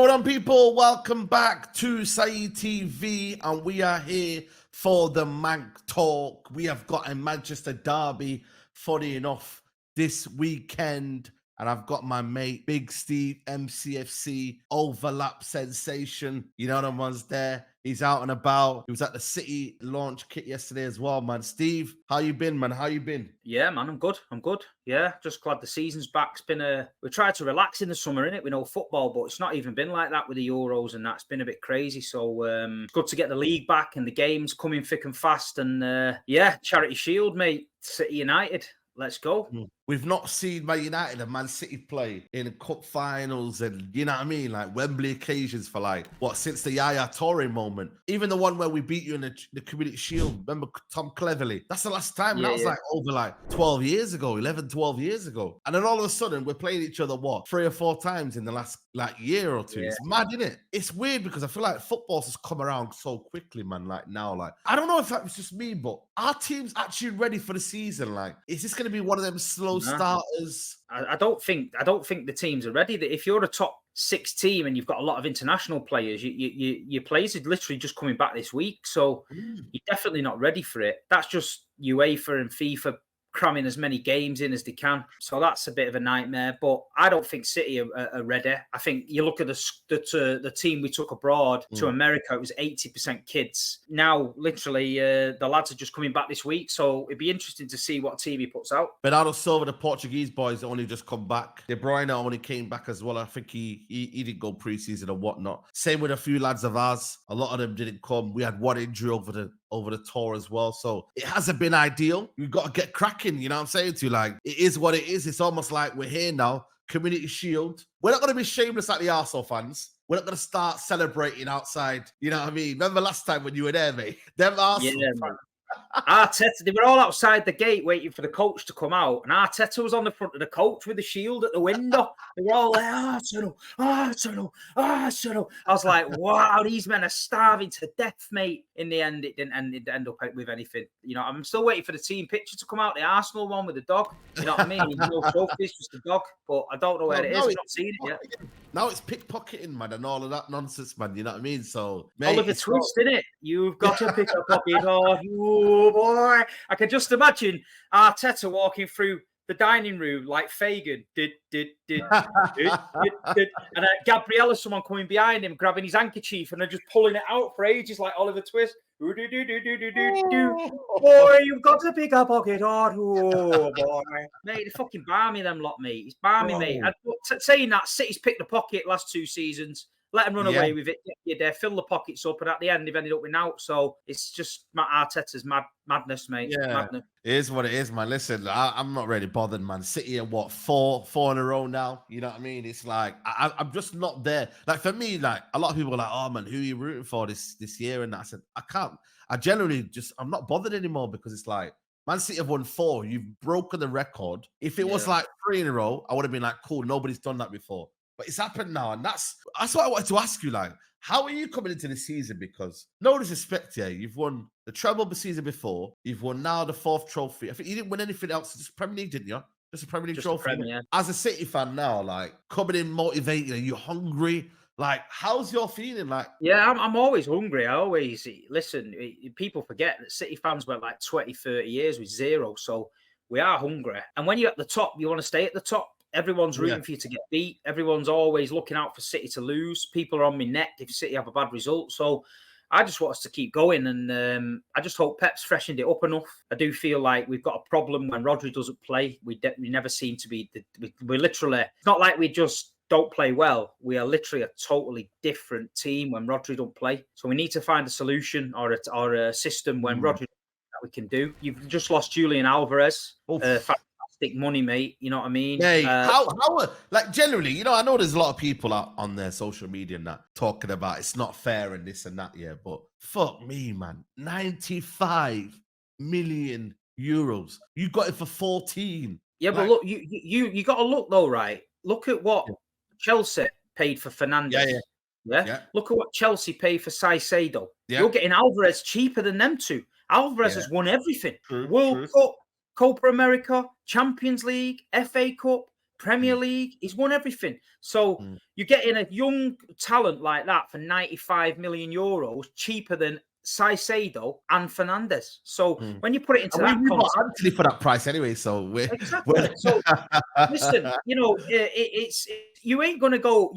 going on, people? Welcome back to Saeed TV, and we are here for the Manc talk. We have got a Manchester derby, funny enough, this weekend, and I've got my mate Big Steve, MCFC overlap sensation. You know, the one's there. He's out and about. He was at the City launch kit yesterday as well, man. Steve, how you been, man? How you been? Yeah, man, I'm good. Yeah, just glad the season's back. It's been we tried to relax in the summer, innit? We know football, but it's not even been like that with the Euros and that. It's been a bit crazy. So good to get the league back and the games coming thick and fast. And yeah, Charity Shield, mate. City United. Let's go. We've not seen Man United and Man City play in cup finals and, you know what I mean, like Wembley occasions for since the Yaya Toure moment. Even the one where we beat you in the Community Shield, remember Tom Cleverley? That's the last time. Yeah, that was over 12 years ago, 11, 12 years ago. And then all of a sudden, we're playing each other, 3 or 4 times in the last year or two. Yeah. It's mad, isn't it? It's weird because I feel like football's just come around so quickly, man. I don't know if that was just me, but our team's actually ready for the season. Is this going to be one of them slow starters? I don't think the teams are ready. That if you're a top 6 team and you've got a lot of international players, your players are literally just coming back this week, so you're definitely not ready for it. That's just UEFA and FIFA cramming as many games in as they can, so that's a bit of a nightmare. But I don't think City are ready. I think you look at the team we took abroad to America, it was 80% kids. Now literally the lads are just coming back this week, so it'd be interesting to see what team he puts out. Bernardo Silva, the Portuguese boys, only just come back. De Bruyne only came back as well. I think he didn't go pre-season or whatnot. Same with a few lads of ours. A lot of them didn't come. We had one injury over the tour as well, so it hasn't been ideal. We've got to get cracking, you know what I'm saying to you? It is what it is. It's almost like we're here now, Community Shield. We're not going to be shameless like the Arsenal fans. We're not going to start celebrating outside, you know what I mean? Remember last time when you were there, mate? Them Arsenal fans. Arteta, they were all outside the gate waiting for the coach to come out, and Arteta was on the front of the coach with the shield at the window. They were all like, Arsenal. I was like, wow, these men are starving to death, mate. In the end, it didn't end up with anything. You know, I'm still waiting for the team picture to come out, the Arsenal one with the dog. You know what I mean? No trophies, just the dog. But I don't know where it is. I've not seen it yet. Now it's pickpocketing, man, and all of that nonsense, man. You know what I mean? So, mate, Oliver Twist, innit? You've got to pick a pocket. Oh, boy. I can just imagine Arteta walking through the dining room like Fagin. And Gabriella, someone coming behind him, grabbing his handkerchief and they're just pulling it out for ages like Oliver Twist. Boy, you've got to pick a pocket. Oh, boy. Mate, they're fucking balmy, them lot, mate. It's balmy, mate. Saying that, City's picked the pocket last 2 seasons. Let them run away with it. Get there, fill the pockets up, and at the end, they've ended up with out. So it's just Arteta's madness, mate. Yeah, madness. It is what it is, man. Listen, I'm not really bothered, man. City are four in a row now. You know what I mean? It's like I'm just not there. For me, a lot of people are like, "Oh man, who are you rooting for this year?" And I said, I can't. I'm not bothered anymore because it's like Man City have won 4. You've broken the record. If it was 3 in a row, I would have been like, cool. Nobody's done that before. But it's happened now, and that's what I wanted to ask you. How are you coming into the season? Because no disrespect here, you've won the treble the season before. You've won now the 4th trophy. I think you didn't win anything else. Just Premier League, didn't you? Just a Premier League trophy. Premier. As a City fan now, coming in motivated, are you hungry? How's your feeling? Yeah, I'm always hungry. I always listen. People forget that City fans went 20, 30 years with 0. So we are hungry. And when you're at the top, you want to stay at the top. Everyone's rooting for you to get beat. Everyone's always looking out for City to lose. People are on my neck if City have a bad result. So I just want us to keep going. And I just hope Pep's freshened it up enough. I do feel like we've got a problem when Rodri doesn't play. We never seem to be... We're literally... It's not like we just don't play well. We are literally a totally different team when Rodri don't play. So we need to find a solution or a system when Rodri that we can do. You've just lost Julian Alvarez. Money, mate. You know what I mean? Hey, generally, I know there's a lot of people out on their social media and that talking about it's not fair and this and that, but fuck me, man. 95 million euros. You got it for 14. Yeah, but look, you got to look though, right? Look at what Chelsea paid for Fernandes. Yeah. Look at what Chelsea paid for Caicedo. Yeah. You're getting Alvarez cheaper than them two. Alvarez has won everything. World Cup, Copa America, Champions League, FA Cup, Premier League, he's won everything. So you're getting a young talent like that for 95 million euros, cheaper than Saicedo and Fernandes. So when you put it into that we bought context, Anthony for that price anyway, so exactly. So listen, it's you ain't gonna go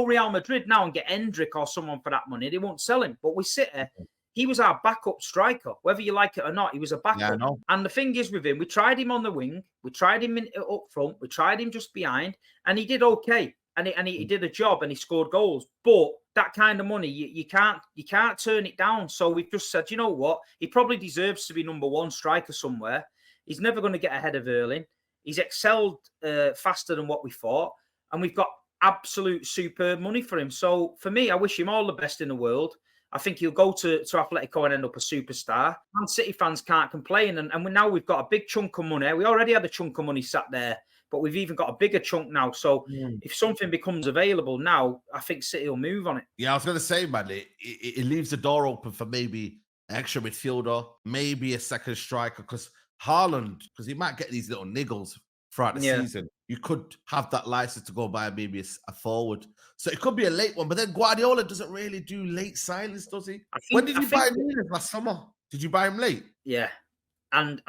Real Madrid now and get Hendrick or someone for that money. They won't sell him. But we sit there. He was our backup striker, whether you like it or not. He was a backup. And the thing is with him, we tried him on the wing, we tried him up front, we tried him just behind, and he did okay. And he did a job and he scored goals. But that kind of money, you can't turn it down. So we've just said, you know what? He probably deserves to be number one striker somewhere. He's never going to get ahead of Erling. He's excelled faster than what we thought. And we've got absolute superb money for him. So for me, I wish him all the best in the world. I think he'll go to Atletico and end up a superstar. Man City fans can't complain. And now we've got a big chunk of money. We already had a chunk of money sat there, but we've even got a bigger chunk now. So if something becomes available now, I think City will move on it. Yeah, I was going to say, man, it leaves the door open for maybe an extra midfielder, maybe a second striker, because Haaland, because he might get these little niggles throughout the season. You could have that license to go buy maybe a forward. So it could be a late one, but then Guardiola doesn't really do late signings, does he? When did you buy him last summer? Did you buy him late? Yeah. And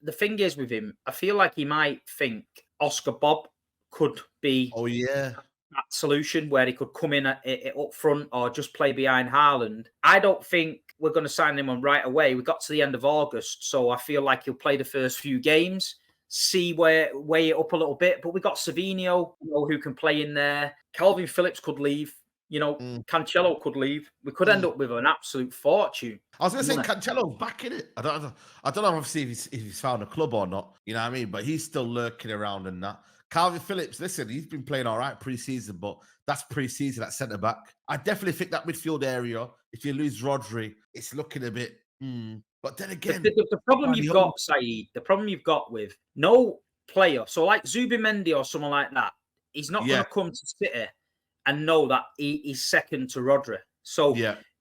the thing is with him, I feel like he might think Oscar Bob could be that solution where he could come in up front or just play behind Haaland. I don't think we're going to sign him on right away. We got to the end of August, so I feel like he'll play the first few games, weigh it up a little bit. But we got Savinho, who can play in there. Calvin Phillips could leave. Cancelo could leave. We could end up with an absolute fortune. I was going to say Cancelo's back in it. I don't know obviously if he's found a club or not. You know what I mean? But he's still lurking around and that. Calvin Phillips, listen, he's been playing all right pre-season, but that's pre-season at centre back. I definitely think that midfield area, if you lose Rodri, it's looking a bit. But then again, the problem you've got, Saeed, the problem you've got with no player, so like Zubimendi or someone like that, he's not going to come to City and know that he's second to Rodri. So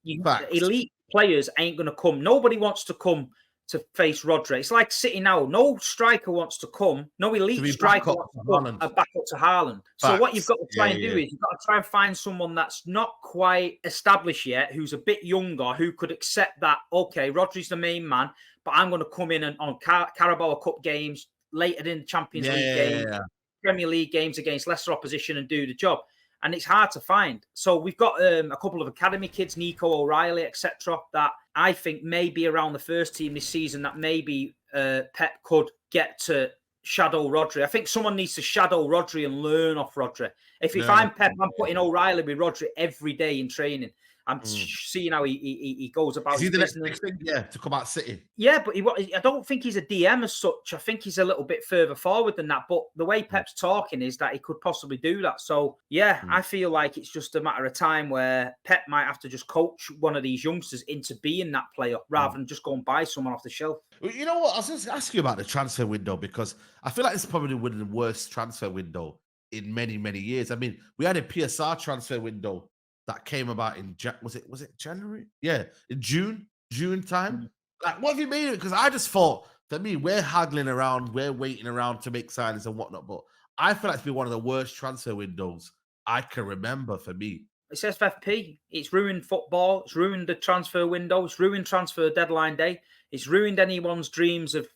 elite players ain't going to come. Nobody wants to come to face Rodri. It's like City now. No striker wants to come. No elite striker wants to come and back up to Haaland. So what you've got to try and do is you've got to try and find someone that's not quite established yet, who's a bit younger, who could accept that, okay, Rodri's the main man, but I'm going to come in on Carabao Cup games, later in the Champions League games, Premier League games against lesser opposition and do the job. And it's hard to find. So we've got a couple of academy kids, Nico O'Reilly, etc., that I think may be around the first team this season that maybe Pep could get to shadow Rodri. I think someone needs to shadow Rodri and learn off Rodri. If I'm Pep, I'm putting O'Reilly with Rodri every day in training. I'm seeing how he goes about his business. To come out City. Yeah, but I don't think he's a DM as such. I think he's a little bit further forward than that. But the way Pep's talking is that he could possibly do that. So, I feel like it's just a matter of time where Pep might have to just coach one of these youngsters into being that player rather than just go and buy someone off the shelf. Well, you know what? I was just asking you about the transfer window because I feel like it's probably one of the worst transfer window in many, many years. I mean, we had a PSR transfer window that came about in was it January? Yeah, in June time. Like, what have you made of it? Because I just thought, for me, we're haggling around, we're waiting around to make signings and whatnot. But I feel like it's been one of the worst transfer windows I can remember for me. It's FFP. It's ruined football. It's ruined the transfer window. It's ruined transfer deadline day. It's ruined anyone's dreams of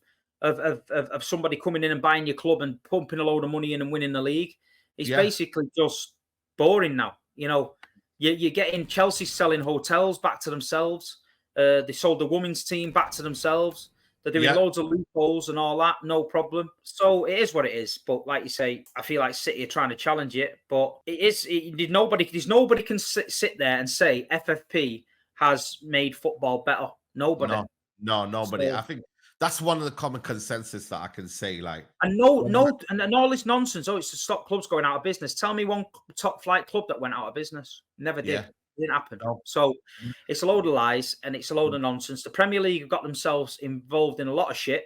somebody coming in and buying your club and pumping a load of money in and winning the league. It's basically just boring now. You're getting Chelsea selling hotels back to themselves. They sold the women's team back to themselves. They're doing loads of loopholes and all that, no problem. So it is what it is. But like you say, I feel like City are trying to challenge it. But nobody can sit there and say FFP has made football better. Nobody. No, nobody. So, I think that's one of the common consensus that I can say. Like, and and all this nonsense. Oh, it's to stop clubs going out of business. Tell me one top flight club that went out of business. Never did. It didn't happen. No. So it's a load of lies and it's a load of nonsense. The Premier League have got themselves involved in a lot of shit.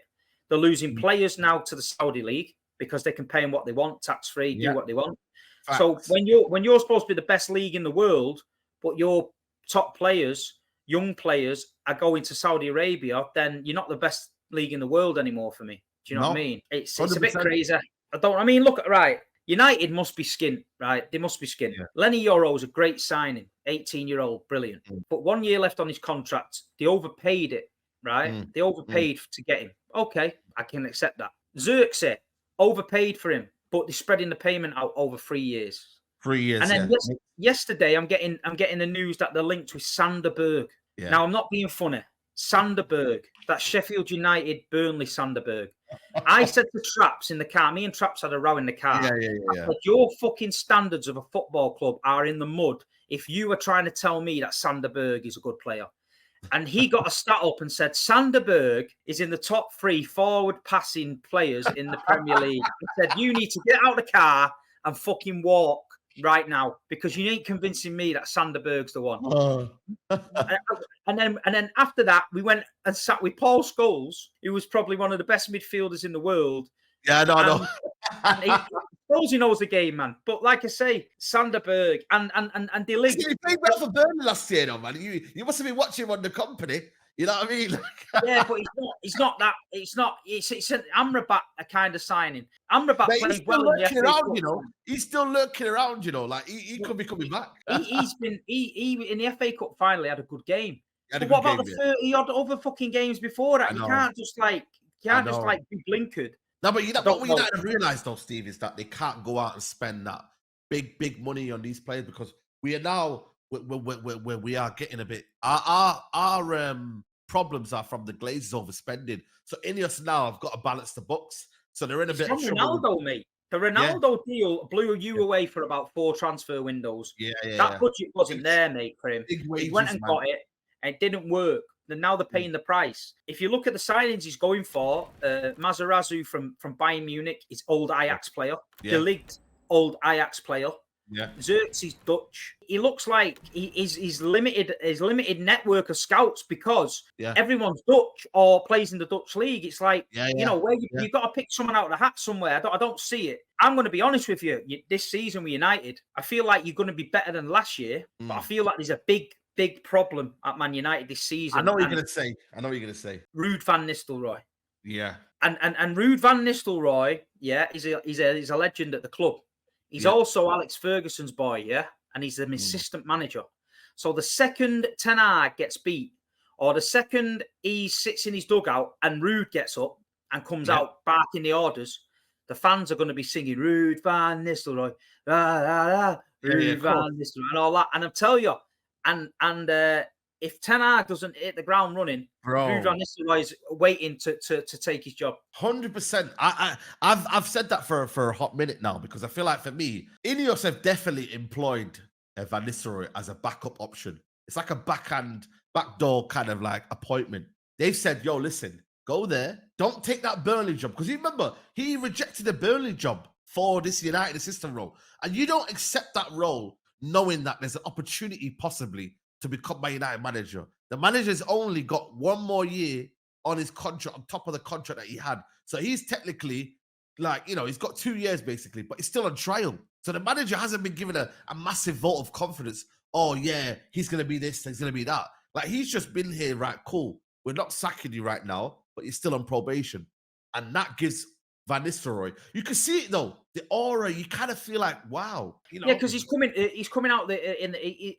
They're losing players now to the Saudi League because they can pay them what they want, tax free, do what they want. Facts. So when you're supposed to be the best league in the world, but your top players, young players, are going to Saudi Arabia, then you're not the best league in the world anymore for me. Do you know what I mean? It's a bit crazy. Look, right. United must be skint, right? They must be skint. Yeah. Lenny Yoro's a great signing, 18-year-old, brilliant. But 1 year left on his contract. They overpaid it, right? They overpaid to get him. Okay, I can accept that. Xerxes overpaid for him, but they're spreading the payment out over 3 years. 3 years. And then yesterday, I'm getting the news that they're linked with Sander Berge. Yeah. Now, I'm not being funny. Sander Berge, that Sheffield United, Burnley Sander Berge. I said to Traps in the car, me and Traps had a row in the car. Yeah. I said, your fucking standards of a football club are in the mud if you are trying to tell me that Sander Berge is a good player. And he got a stat up and said, Sander Berge is in the top 3 forward passing players in the Premier League. He said, you need to get out of the car and fucking walk right now, because you ain't convincing me that Sander Berge's the one. And then after that, we went and sat with Paul Scholes, who was probably one of the best midfielders in the world. Yeah, no. Scholes, he knows the game, man. But like I say, Sander Berge and De Ligt. He played well for Burnley last year, though, man. You must have been watching him on the company. You know what I mean? Yeah, but it's not that. It's an Amrabat a kind of signing. Amrabat played well in the FA Cup. You know, he's still lurking around. You know, like he could be coming back. He in the FA Cup finally had a good game. But what about the 30 odd other fucking games before that? You can't just be blinkered. No, but what United have realised though, Steve, is that they can't go out and spend that big money on these players, because we are now where we are getting a bit. Our problems are from the Glazers overspending. So Ineos now have got to balance the books. So they're in a bit of trouble. Ronaldo, mate. The Ronaldo deal blew you away for about 4 transfer windows. That budget wasn't there, mate, for him. He went and got it, and it didn't work. And now they're paying the price. If you look at the signings he's going for, Matarazzo from Bayern Munich is old Ajax player. De Ligt, old Ajax player. Yeah. Xerxes Dutch. He looks like he's limited. His limited network of scouts because everyone's Dutch or plays in the Dutch league. It's like you know where you've got to pick someone out of the hat somewhere. I don't see it. I'm going to be honest with you. This season with United, I feel like you're going to be better than last year, but I feel like there's a big problem at Man United this season. I know what you're going to say. Ruud van Nistelrooy. Yeah. And Ruud van Nistelrooy, he's a legend at the club. He's also Alex Ferguson's boy, and he's an assistant manager. So the second Ten Hag gets beat, or the second he sits in his dugout and Ruud gets up and comes out barking the orders, the fans are going to be singing Ruud van Nistelrooy, Ruud van Nistelrooy, and all that. And I'll tell you, and if Ten Hag doesn't hit the ground running, Ruud van Nistelrooy is waiting to take his job. 100%. I've said that for a hot minute now, because I feel like for me, Ineos have definitely employed Van Nistelrooy as a backup option. It's like a backdoor kind of like appointment. They've said, yo, listen, go there. Don't take that Burnley job. Because you remember, he rejected the Burnley job for this United assistant role. And you don't accept that role knowing that there's an opportunity possibly to become my United manager. The manager's only got 1 more year on his contract, on top of the contract that he had. So he's technically he's got 2 years basically, but he's still on trial. So the manager hasn't been given a massive vote of confidence. Oh yeah, he's going to be this, he's going to be that. Like, he's just been here, right, cool. We're not sacking you right now, but you're still on probation. And that gives Van Nistelrooy, you can see it though, the aura, you kind of feel like, wow. Yeah, because he's coming out there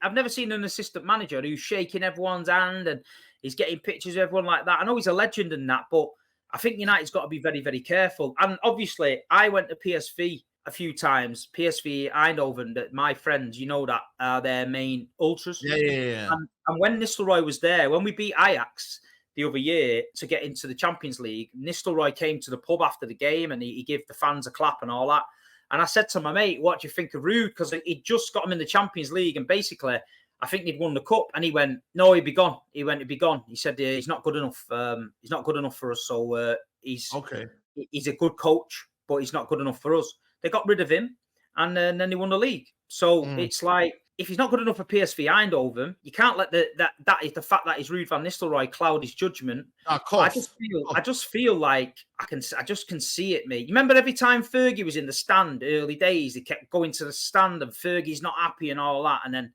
I've never seen an assistant manager who's shaking everyone's hand and he's getting pictures of everyone like that. I know he's a legend in that, but I think United's got to be very, very careful. And obviously, I went to PSV a few times, PSV Eindhoven, that my friends, you know, that are their main ultras. Yeah. And when Nistelrooy was there, when we beat Ajax the other year to get into the Champions League, Nistelrooy came to the pub after the game and he gave the fans a clap and all that. And I said to my mate, what do you think of Ruud? Because he'd just got him in the Champions League and basically I think they'd won the cup. And he went, no, he'd be gone. He'd be gone. He said, he's not good enough. He's not good enough for us. So he's a good coach, but he's not good enough for us. They got rid of him and then they won the league. So it's like, if he's not good enough for PSV Eindhoven, you can't let that is the fact that he's Ruud van Nistelrooy cloud his judgment. Of course. I just feel like I just can see it, mate. You remember every time Fergie was in the stand, early days, he kept going to the stand and Fergie's not happy and all that. And then,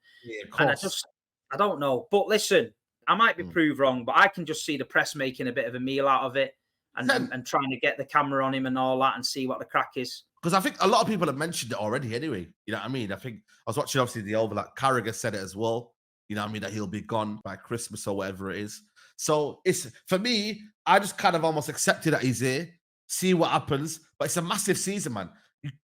I don't know. But listen, I might be proved wrong, but I can just see the press making a bit of a meal out of it and trying to get the camera on him and all that and see what the crack is. because I think a lot of people have mentioned it already anyway. You know what I mean? I think I was watching obviously the overlap. Carragher said it as well. You know what I mean? That he'll be gone by Christmas or whatever it is. So it's for me, I just kind of almost accepted that he's here, see what happens. But it's a massive season, man.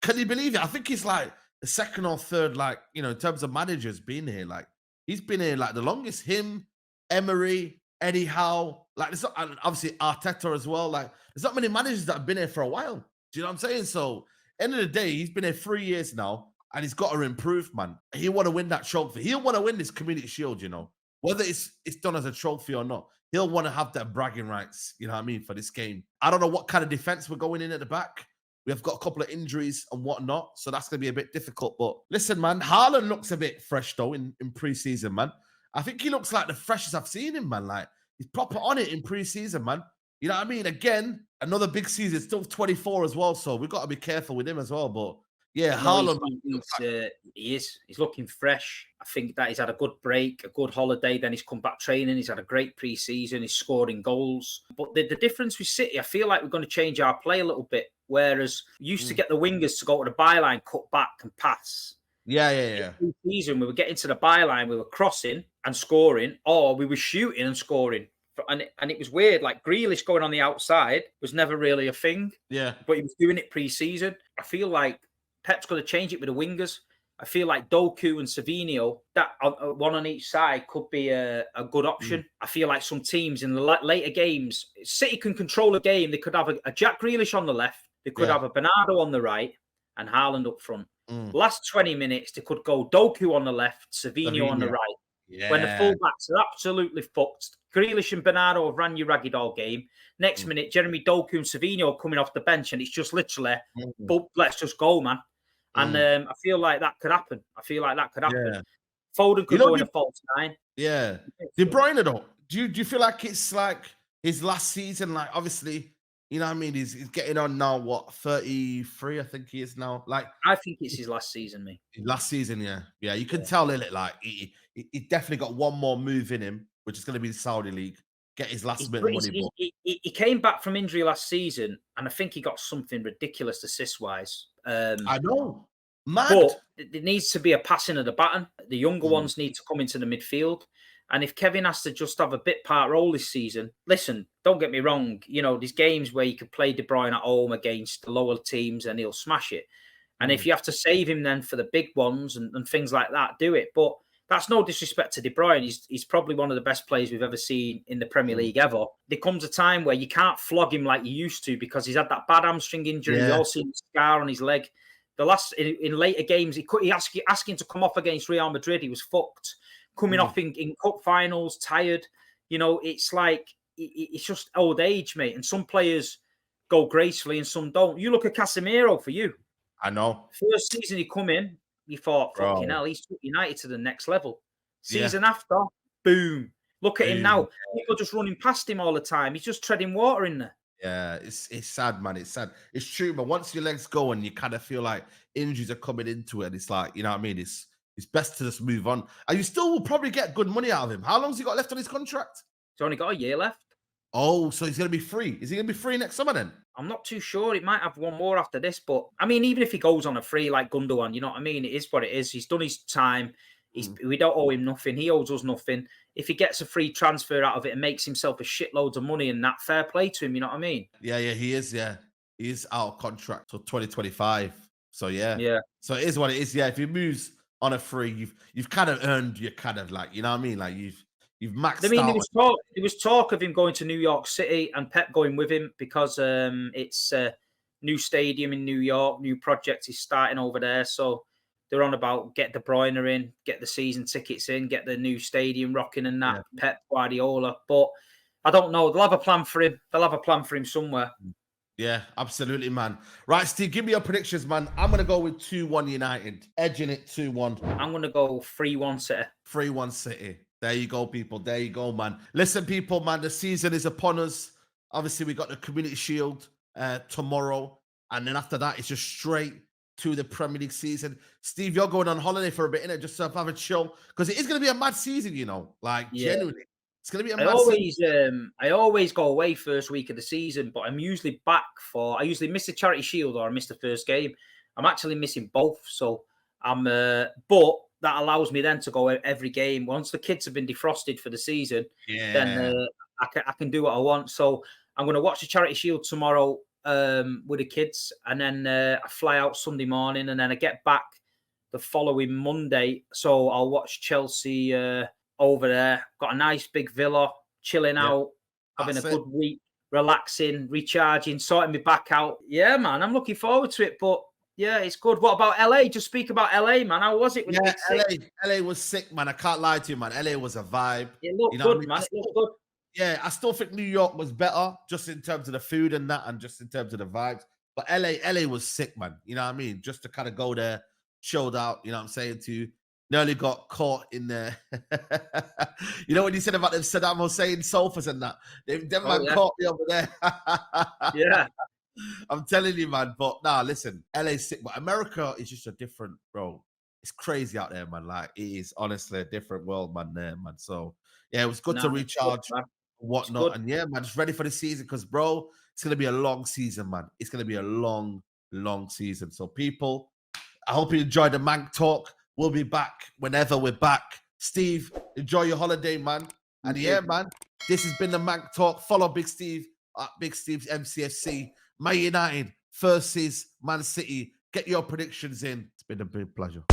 Can you believe it? I think he's like the second or third, like, you know, in terms of managers being here. Like, he's been here like the longest. Him, Emery, Eddie Howe, like, there's not, and obviously Arteta as well. Like, there's not many managers that have been here for a while. Do you know what I'm saying? So, end of the day, he's been here 3 years now, and he's got to improve, man. He'll want to win that trophy. He'll want to win this Community Shield, you know, whether it's done as a trophy or not. He'll want to have that bragging rights, you know what I mean, for this game. I don't know what kind of defense we're going in at the back. We have got a couple of injuries and whatnot, so that's going to be a bit difficult. But listen, man, Haaland looks a bit fresh, though, in pre-season, man. I think he looks like the freshest I've seen him, man. Like, he's proper on it in pre-season, man. You know what I mean? Again, another big season, still 24 as well, so we've got to be careful with him as well. But yeah, Haaland. He is. He's looking fresh. I think that he's had a good break, a good holiday. Then he's come back training. He's had a great pre-season. He's scoring goals. But the difference with City, I feel like we're going to change our play a little bit. Whereas we used to get the wingers to go to the byline, cut back and pass. Yeah. Season, we were getting to the byline, we were crossing and scoring, or we were shooting and scoring. And it was weird. Like, Grealish going on the outside was never really a thing. Yeah. But he was doing it pre-season. I feel like Pep's going to change it with the wingers. I feel like Doku and Savinho, that one on each side, could be a good option. I feel like some teams in the later games, City can control a game. They could have a Jack Grealish on the left. They could have a Bernardo on the right and Haaland up front. Last 20 minutes, they could go Doku on the left, Savinho on the right. Yeah. When the fullbacks are absolutely fucked, Grealish and Bernardo have ran you ragged all game. Next minute, Jeremy Doku and Savinho coming off the bench, and it's just literally, let's just go, man. And I feel like that could happen. Yeah. Foden could go in a false nine. Yeah. De Bruyne, though, do you feel like it's like his last season? Like, obviously, you know what I mean? He's getting on now, what, 33, I think he is now. Like, I think it's his last season, mate. Last season, yeah. Yeah, you can tell it, like, he definitely got one more move in him, which is going to be the Saudi League. Get his last bit of money. He came back from injury last season, and I think he got something ridiculous assist-wise. I know. Mad. But there needs to be a passing of the baton. The younger ones need to come into the midfield. And if Kevin has to just have a bit part role this season, listen, don't get me wrong. You know, there's games where you could play De Bruyne at home against the lower teams and he'll smash it. And if you have to save him then for the big ones and things like that, do it. But that's no disrespect to De Bruyne. He's probably one of the best players we've ever seen in the Premier League ever. There comes a time where you can't flog him like you used to because he's had that bad hamstring injury. You all seen the scar on his leg. In later games, he asking to come off against Real Madrid. He was fucked. Coming off in cup finals, tired. You know, it's like, it's just old age, mate. And some players go gracefully and some don't. You look at Casemiro for you. I know. First season he come in, you thought, fucking hell, he's took United to the next level. Season after, boom. Look at him now. People just running past him all the time. He's just treading water in there. Yeah, it's sad, man. It's sad. It's true, but once your legs go and you kind of feel like injuries are coming into it, it's like, you know what I mean? It's best to just move on. And you still will probably get good money out of him. How long's he got left on his contract? He's only got a year left. Oh, so he's going to be free. Is he going to be free next summer then? I'm not too sure. It might have one more after this, but I mean, even if he goes on a free like Gundogan, you know what I mean? It is what it is. He's done his time. We don't owe him nothing. He owes us nothing. If he gets a free transfer out of it and makes himself a shitloads of money and that, fair play to him, you know what I mean? Yeah, he is. Yeah, he is out of contract till 2025. So yeah. So it is what it is. Yeah, if he moves on a free, you've kind of earned your kind of, like, you know what I mean? Like you've maxed out. There was talk of him going to New York City and Pep going with him because it's a new stadium in New York, new project is starting over there. So they're on about get De Bruyne in, get the season tickets in, get the new stadium rocking and that. Yeah. Pep Guardiola, but I don't know. They'll have a plan for him. They'll have a plan for him somewhere. Yeah, absolutely, man. Right, Steve, give me your predictions, man. I'm going to go with 2-1 United, edging it 2-1. I'm going to go 3-1 City. 3-1 City. There you go, people. There you go, man. Listen, people, man, the season is upon us. Obviously, we got the Community Shield tomorrow. And then after that, it's just straight to the Premier League season. Steve, you're going on holiday for a bit, innit? Just to have a chill. Because it is going to be a mad season, you know. Like, genuinely. It's going to be a I always go away first week of the season, but I'm usually back I usually miss the Charity Shield or I miss the first game. I'm actually missing both, so but that allows me then to go every game. Once the kids have been defrosted for the season, then I can do what I want. So I'm going to watch the Charity Shield tomorrow with the kids, and then I fly out Sunday morning, and then I get back the following Monday. So I'll watch Chelsea over there. Got a nice big villa, chilling out, having a good week, relaxing, recharging, sorting me back out. Yeah, man, I'm looking forward to it. But yeah, it's good. What about LA? Just speak about LA, man. How was it? LA was sick, man. I can't lie to you, man. LA was a vibe. It looked good, man. It looked good. Yeah, I still think New York was better, just in terms of the food and that, and just in terms of the vibes. But LA was sick, man. You know what I mean? Just to kind of go there, chilled out. You know what I'm saying to you? Nearly got caught in there. You know what you said about them Saddam Hussein sofas and that? Them man caught me over there. Yeah. I'm telling you, man. But nah, listen, LA's sick, but America is just a different, bro. It's crazy out there, man. Like, it is honestly a different world, man, there, man. So yeah, it was good to recharge, whatnot. And yeah, man, just ready for the season because, bro, it's gonna be a long season, man. It's gonna be a long, long season. So people, I hope you enjoyed the Manc talk. We'll be back whenever we're back. Steve, enjoy your holiday, man. And yeah, man, this has been the Manc talk. Follow Big Steve at Big Steve's MCFC. Man United versus Man City. Get your predictions in. It's been a big pleasure.